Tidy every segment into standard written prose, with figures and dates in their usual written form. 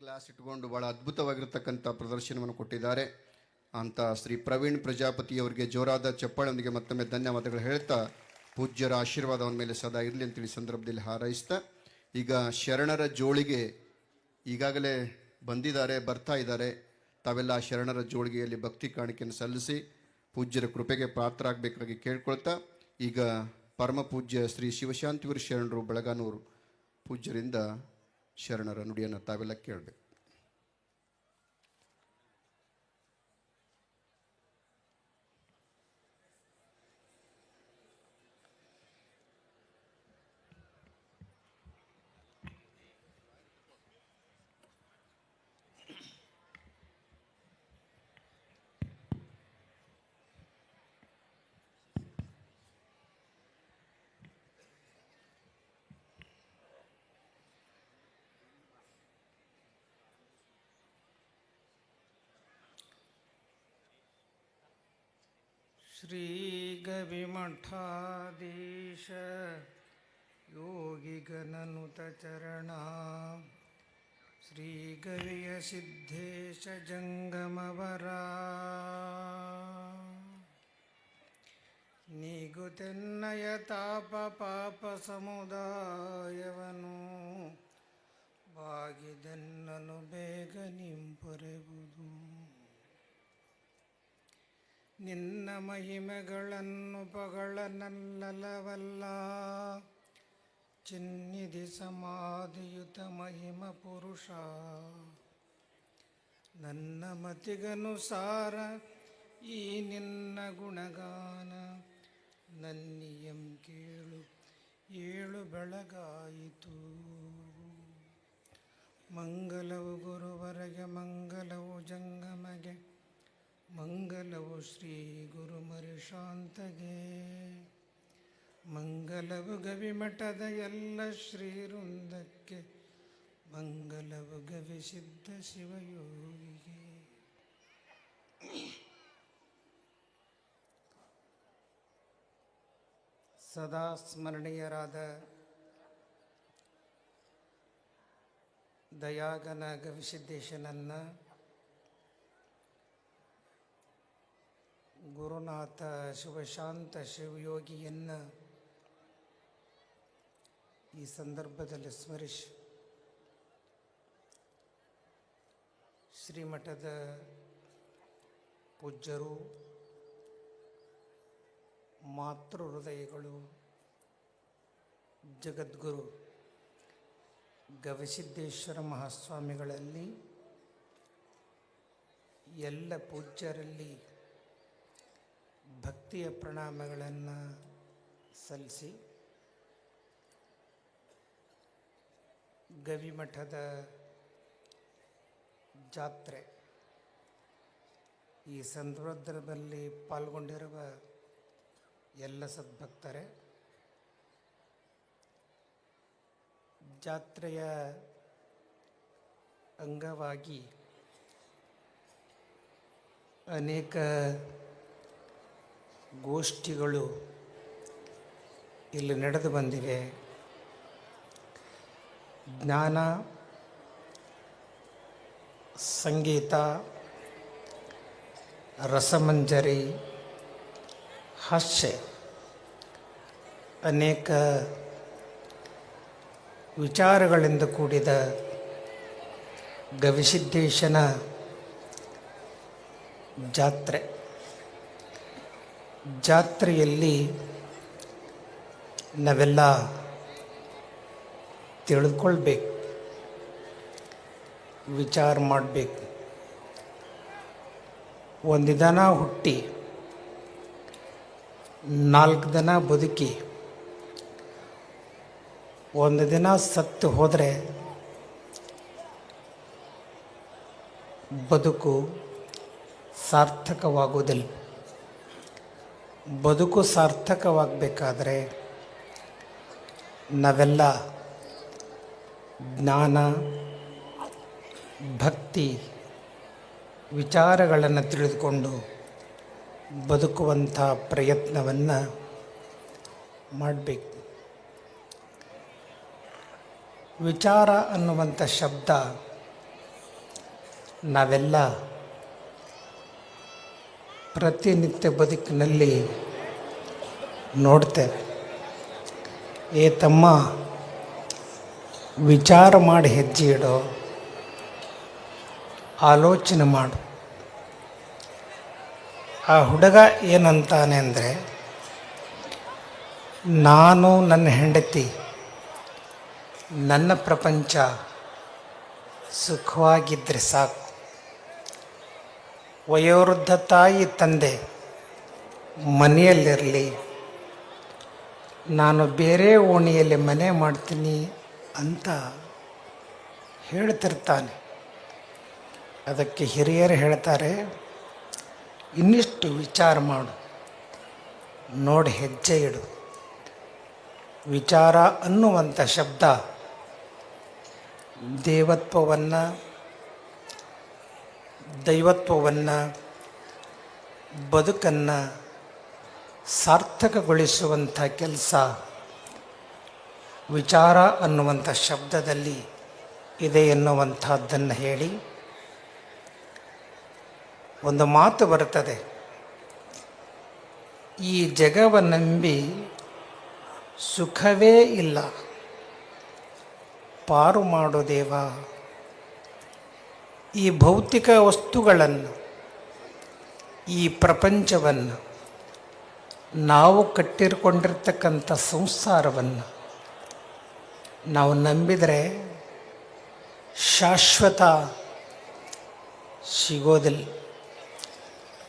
Glass ಇಟ್ಕೊಂಡು ಭಾಳ ಅದ್ಭುತವಾಗಿರ್ತಕ್ಕಂಥ ಪ್ರದರ್ಶನವನ್ನು ಕೊಟ್ಟಿದ್ದಾರೆ ಅಂತ ಶ್ರೀ ಪ್ರವೀಣ್ ಪ್ರಜಾಪತಿಯವರಿಗೆ ಜೋರಾದ ಚಪ್ಪಾಳೊಂದಿಗೆ ಮತ್ತೊಮ್ಮೆ ಧನ್ಯವಾದಗಳು ಹೇಳ್ತಾ ಪೂಜ್ಯರ ಆಶೀರ್ವಾದ ಅವನ ಮೇಲೆ ಸದಾ ಇರಲಿ ಅಂತೇಳಿ ಸಂದರ್ಭದಲ್ಲಿ ಹಾರೈಸ್ತಾ ಈಗ ಶರಣರ ಜೋಳಿಗೆ ಈಗಾಗಲೇ ಬರ್ತಾ ಇದ್ದಾರೆ. ತಾವೆಲ್ಲ ಶರಣರ ಜೋಳಿಗೆಯಲ್ಲಿ ಭಕ್ತಿ ಕಾಣಿಕೆಯನ್ನು ಸಲ್ಲಿಸಿ ಪೂಜ್ಯರ ಕೃಪೆಗೆ ಪಾತ್ರರಾಗಬೇಕಾಗಿ ಕೇಳ್ಕೊಳ್ತಾ ಈಗ ಪರಮ ಪೂಜ್ಯ ಶ್ರೀ ಶಿವಶಾಂತಿವೀರ ಶರಣರು ಬೆಳಗಾನೂರು ಪೂಜ್ಯರಿಂದ ಶರಣರ ನುಡಿಯನ್ನು ತಾವೆಲ್ಲ ಕೇಳಬೇಕು. ಶ್ರೀ ಗವಿಮಠಾಧೀಶ ಯೋಗಿಗನನುತ ಚರಣ ಶ್ರೀ ಗವಿಯ ಸಿದ್ಧೇಶ ಜಂಗಮವರ ನೀಗುತೆನ್ನಯ ತಾಪ ಪಾಪ ಸಮುದಾಯವನು ಬಾಗಿದೆನ್ನನು ಬೇಗ ನಿಂಪೊರೆವುದು. ನಿನ್ನ ಮಹಿಮೆಗಳನ್ನು ಪಗಳನಲ್ಲವಲ್ಲ ಚಿನ್ನಿಧಿ ಸಮಾಧಿಯುತ ಮಹಿಮ ಪುರುಷ. ನನ್ನ ಮತಿಗನುಸಾರ ಈ ನಿನ್ನ ಗುಣಗಾನ ನನ್ನಿಯಂ ಕೇಳು ಏಳು ಬೆಳಗಾಯಿತು. ಮಂಗಲವು ಗುರುವರೆಗೆ ಮಂಗಲವು ಜಂಗಮಗೆ ಮಂಗಲವು ಶ್ರೀ ಗುರುಮರಿಶಾಂತಗೆ ಮಂಗಲವು ಗವಿಮಠದ ಎಲ್ಲ ಶ್ರೀವೃಂದಕ್ಕೆ ಮಂಗಲವು ಗವಿಸಿದ್ಧ ಶಿವಯೋಗಿಗೆ. ಸದಾ ಸ್ಮರಣೀಯರಾದ ದಯಾಗನ ಗವಿಸಿದ್ದೇಶನನ್ನ ಗುರುನಾಥ ಶಿವಶಾಂತ ಶಿವಯೋಗಿಯನ್ನು ಈ ಸಂದರ್ಭದಲ್ಲಿ ಸ್ಮರಿಸಿ ಶ್ರೀಮಠದ ಪೂಜ್ಯರು ಮಾತೃ ಹೃದಯಗಳು ಜಗದ್ಗುರು ಗವಿಸಿದ್ದೇಶ್ವರ ಮಹಾಸ್ವಾಮಿಗಳಲ್ಲಿ ಎಲ್ಲ ಪೂಜ್ಯರಲ್ಲಿ ಭಕ್ತಿಯ ಪ್ರಣಾಮಗಳನ್ನು ಸಲ್ಲಿಸಿ ಗವಿಮಠದ ಜಾತ್ರೆ ಈ ಸಂದರ್ಭದಲ್ಲಿ ಪಾಲ್ಗೊಂಡಿರುವ ಎಲ್ಲ ಸದ್ಭಕ್ತರೇ, ಜಾತ್ರೆಯ ಅಂಗವಾಗಿ ಅನೇಕ ಗೋಷ್ಠಿಗಳು ಇಲ್ಲಿ ನಡೆದು ಬಂದಿವೆ. ಜ್ಞಾನ, ಸಂಗೀತ, ರಸಮಂಜರಿ, ಹಾಸ್ಯ, ಅನೇಕ ವಿಚಾರಗಳಿಂದ ಕೂಡಿದ ಗವಿಸಿದ್ದೇಶನ ಜಾತ್ರೆಯಲ್ಲಿ ನಾವೆಲ್ಲ ತಿಳಿದುಕೊಳ್ಬೇಕು, ವಿಚಾರ ಮಾಡಬೇಕು. ಒಂದು ದಿನ ಹುಟ್ಟಿ 4 ದಿನ ಬದುಕಿ ಒಂದು ದಿನ ಸತ್ತು ಹೋದರೆ ಬದುಕು ಸಾರ್ಥಕವಾಗುವುದಿಲ್ಲ. ಬದುಕು ಸಾರ್ಥಕವಾಗಬೇಕಾದ್ರೆ ನಾವೆಲ್ಲ ಜ್ಞಾನ, ಭಕ್ತಿ ವಿಚಾರಗಳನ್ನು ತಿಳಿದುಕೊಂಡು ಬದುಕುವಂಥ ಪ್ರಯತ್ನವನ್ನು ಮಾಡಬೇಕು. ವಿಚಾರ ಅನ್ನುವಂಥ ಶಬ್ದ ನಾವೆಲ್ಲ ಪ್ರತಿನಿತ್ಯ ಬದುಕಿನಲ್ಲಿ ನೋಡ್ತೇವೆ. ಏ ತಮ್ಮ, ವಿಚಾರ ಮಾಡಿ ಹೆಜ್ಜೆ ಇಡೋ, ಆಲೋಚನೆ ಮಾಡು. ಆ ಹುಡುಗ ಏನಂತಾನೆ ಅಂದರೆ, ನಾನು ನನ್ನ ಹೆಂಡತಿ, ನನ್ನ ಪ್ರಪಂಚ ಸುಖವಾಗಿದ್ದರೆ ಸಾಕು. ವಯೋವೃದ್ಧ ತಾಯಿ ತಂದೆ ಮನೆಯಲ್ಲಿರಲಿ, ನಾನು ಬೇರೆ ಓಣಿಯಲ್ಲಿ ಮನೆ ಮಾಡ್ತೀನಿ ಅಂತ ಹೇಳ್ತಿರ್ತಾನೆ. ಅದಕ್ಕೆ ಹಿರಿಯರು ಹೇಳ್ತಾರೆ, ಇನ್ನಿಷ್ಟು ವಿಚಾರ ಮಾಡು, ನೋಡಿ ಹೆಜ್ಜೆ ಇಡು. ವಿಚಾರ ಅನ್ನುವಂಥ ಶಬ್ದ ದೇವತ್ವವನ್ನು, ದೈವತ್ವವನ್ನು, ಬದುಕನ್ನು ಸಾರ್ಥಕಗೊಳಿಸುವಂಥ ಕೆಲಸ ವಿಚಾರ ಅನ್ನುವಂಥ ಶಬ್ದದಲ್ಲಿ ಇದೆ ಎನ್ನುವಂಥದ್ದನ್ನು ಹೇಳಿ ಒಂದು ಮಾತು ಬರುತ್ತದೆ. ಈ ಜಗವನ್ನಂಬಿ ಸುಖವೇ ಇಲ್ಲ, ಪಾರು ಮಾಡು ದೇವ. ಈ ಭೌತಿಕ ವಸ್ತುಗಳನ್ನು, ಈ ಪ್ರಪಂಚವನ್ನು, ನಾವು ಕಟ್ಟಿಕೊಂಡಿರ್ತಕ್ಕಂಥ ಸಂಸಾರವನ್ನು ನಾವು ನಂಬಿದರೆ ಶಾಶ್ವತ ಸಿಗೋದಿಲ್ಲ.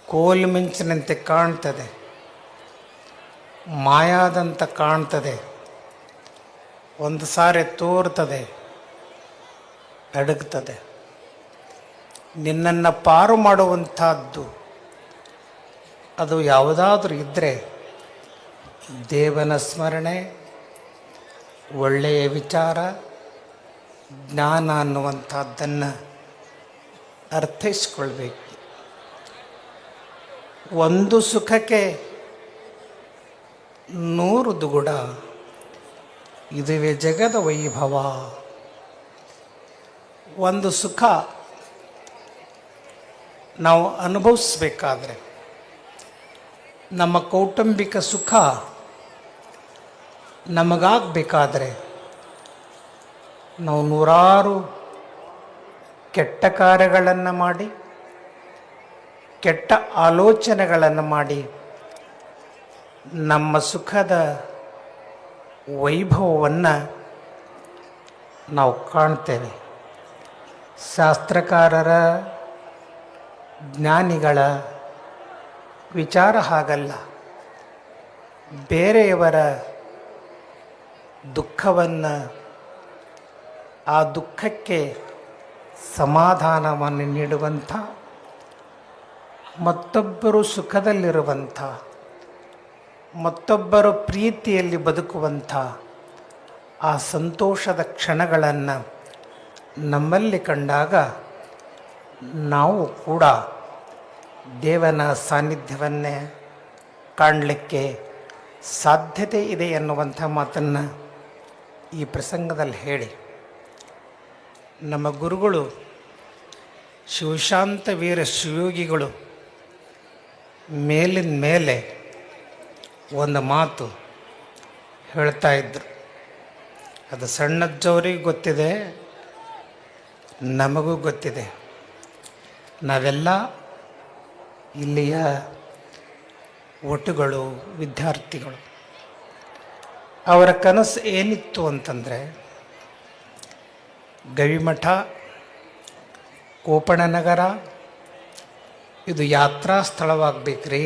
ಕೋಲ್ಮಿಂಚಿನಂತೆ ಕಾಣ್ತದೆ, ಮಾಯಾದಂತ ಕಾಣ್ತದೆ, ಒಂದು ಸಾರಿ ತೋರ್ತದೆ, ಅಡಗ್ತದೆ. ನಿನ್ನನ್ನು ಪಾರು ಮಾಡುವಂಥದ್ದು ಅದು ಯಾವುದಾದ್ರೂ ಇದ್ದರೆ ದೇವನ ಸ್ಮರಣೆ, ಒಳ್ಳೆಯ ವಿಚಾರ, ಜ್ಞಾನ ಅನ್ನುವಂಥದ್ದನ್ನು ಅರ್ಥೈಸ್ಕೊಳ್ಬೇಕು. ಒಂದು ಸುಖಕ್ಕೆ 100 ದುಗುಡ, ಇದುವೇ ಜಗದ ವೈಭವ. ಒಂದು ಸುಖ ನಾವು ಅನುಭವಿಸ್ಬೇಕಾದ್ರೆ, ನಮ್ಮ ಕೌಟುಂಬಿಕ ಸುಖ ನಮಗಾಗಬೇಕಾದ್ರೆ ನಾವು 100 ಕೆಟ್ಟ ಕಾರ್ಯಗಳನ್ನು ಮಾಡಿ, ಕೆಟ್ಟ ಆಲೋಚನೆಗಳನ್ನು ಮಾಡಿ ನಮ್ಮ ಸುಖದ ವೈಭವವನ್ನು ನಾವು ಕಾಣ್ತೇವೆ. ಶಾಸ್ತ್ರಕಾರರ, ಜ್ಞಾನಿಗಳ ವಿಚಾರ ಹಾಗಲ್ಲ. ಬೇರೆಯವರ ದುಃಖವನ್ನು, ಆ ದುಃಖಕ್ಕೆ ಸಮಾಧಾನವನ್ನು ನೀಡುವಂಥ, ಮತ್ತೊಬ್ಬರು ಸುಖದಲ್ಲಿರುವಂಥ, ಮತ್ತೊಬ್ಬರ ಪ್ರೀತಿಯಲ್ಲಿ ಬದುಕುವಂಥ ಆ ಸಂತೋಷದ ಕ್ಷಣಗಳನ್ನು ನಮ್ಮಲ್ಲಿ ಕಂಡಾಗ ನಾವು ಕೂಡ ದೇವನ ಸಾನ್ನಿಧ್ಯವನ್ನೇ ಕಾಣಲಿಕ್ಕೆ ಸಾಧ್ಯತೆ ಇದೆ ಎನ್ನುವಂಥ ಮಾತನ್ನು ಈ ಪ್ರಸಂಗದಲ್ಲಿ ಹೇಳಿ, ನಮ್ಮ ಗುರುಗಳು ಶಿವಶಾಂತ ವೀರ ಶಿವಯೋಗಿಗಳು ಮೇಲಿನ ಮೇಲೆ ಒಂದು ಮಾತು ಹೇಳ್ತಾ ಇದ್ದರು. ಅದು ಸಣ್ಣಜ್ಜವರಿಗೆ ಗೊತ್ತಿದೆ, ನಮಗೂ ಗೊತ್ತಿದೆ. ನಾವೆಲ್ಲ ಇಲ್ಲಿಯ ಒಟುಗಳು, ವಿದ್ಯಾರ್ಥಿಗಳು. ಅವರ ಕನಸು ಏನಿತ್ತು ಅಂತಂದರೆ, ಗವಿಮಠ, ಕೋಪಣನಗರ ಇದು ಯಾತ್ರಾ ಸ್ಥಳವಾಗಬೇಕ್ರಿ,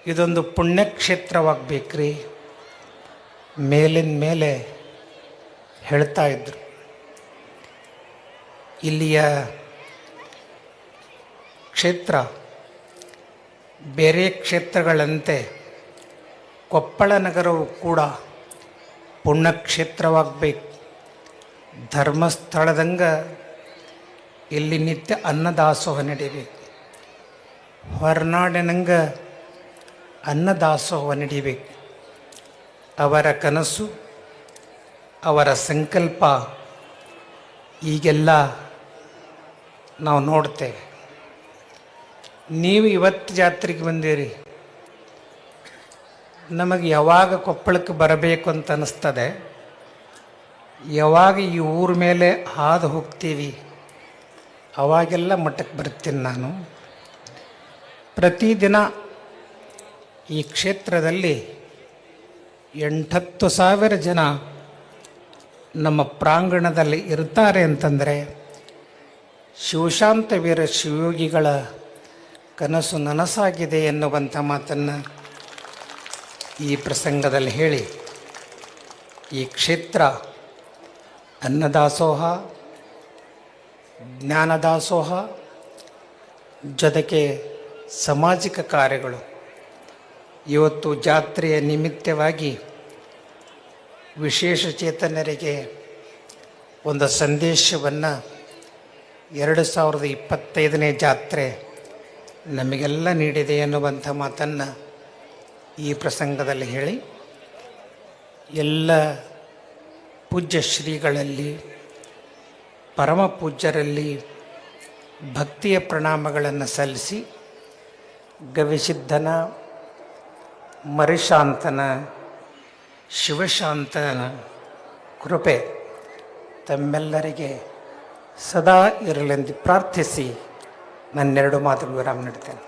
ಇದೊಂದು ಪುಣ್ಯಕ್ಷೇತ್ರವಾಗಬೇಕ್ರಿ. ಮೇಲಿನ ಮೇಲೆ ಹೇಳ್ತಾ ಇದ್ದರು. ಇಲ್ಲಿಯ ಕ್ಷೇತ್ರ ಬೇರೆ ಕ್ಷೇತ್ರಗಳಂತೆ ಕೊಪ್ಪಳ ನಗರವು ಕೂಡ ಪುಣ್ಯಕ್ಷೇತ್ರವಾಗಬೇಕು. ಧರ್ಮಸ್ಥಳದಂಗೆ ಇಲ್ಲಿ ನಿತ್ಯ ಅನ್ನದಾಸೋಹ ನಡೀಬೇಕು. ಹೊರನಾಡಿನಂಗೆ ಅನ್ನದಾಸೋಹ ನಡೀಬೇಕು. ಅವರ ಕನಸು, ಅವರ ಸಂಕಲ್ಪ ಈಗೆಲ್ಲ ನಾವು ನೋಡ್ತೇವೆ. ನೀವು ಇವತ್ತು ಜಾತ್ರೆಗೆ ಬಂದಿರಿ, ನಮಗೆ ಯಾವಾಗ ಕೊಪ್ಪಳಕ್ಕೆ ಬರಬೇಕು ಅಂತ ಅನ್ನಿಸ್ತದೆ, ಯಾವಾಗ ಈ ಊರ ಮೇಲೆ ಹಾದು ಹೋಗ್ತೀವಿ ಅವಾಗೆಲ್ಲ ಮಠಕ್ಕೆ ಬರ್ತೀನಿ ನಾನು. ಪ್ರತಿದಿನ ಈ ಕ್ಷೇತ್ರದಲ್ಲಿ 8,000 ಜನ ನಮ್ಮ ಪ್ರಾಂಗಣದಲ್ಲಿ ಇರ್ತಾರೆ ಅಂತಂದರೆ ಶಿವಶಾಂತ ವೀರ ಶಿವಯೋಗಿಗಳ ಕನಸು ನನಸಾಗಿದೆ ಎನ್ನುವಂಥ ಮಾತನ್ನು ಈ ಪ್ರಸಂಗದಲ್ಲಿ ಹೇಳಿ, ಈ ಕ್ಷೇತ್ರ ಅನ್ನದಾಸೋಹ, ಜ್ಞಾನದಾಸೋಹ ಜೊತೆಗೆ ಸಾಮಾಜಿಕ ಕಾರ್ಯಗಳು, ಇವತ್ತು ಜಾತ್ರೆಯ ನಿಮಿತ್ತವಾಗಿ ವಿಶೇಷ ಚೇತನರಿಗೆ ಒಂದು ಸಂದೇಶವನ್ನು 2025ನೇ ಜಾತ್ರೆ ನಮಗೆಲ್ಲ ನೀಡಿದೆ ಎನ್ನುವಂಥ ಮಾತನ್ನು ಈ ಪ್ರಸಂಗದಲ್ಲಿ ಹೇಳಿ, ಎಲ್ಲ ಪೂಜ್ಯ ಶ್ರೀಗಳಲ್ಲಿ, ಪರಮ ಪೂಜ್ಯರಲ್ಲಿ ಭಕ್ತಿಯ ಪ್ರಣಾಮಗಳನ್ನು ಸಲ್ಲಿಸಿ, ಗವಿಸಿದ್ಧನ, ಮರಿಶಾಂತನ, ಶಿವಶಾಂತನ ಕೃಪೆ ತಮ್ಮೆಲ್ಲರಿಗೆ ಸದಾ ಇರಲೆಂದು ಪ್ರಾರ್ಥಿಸಿ ನನ್ನೆರಡು ಮಾತುಗಳು ವಿರಾಮ ನೀಡ್ತೇನೆ.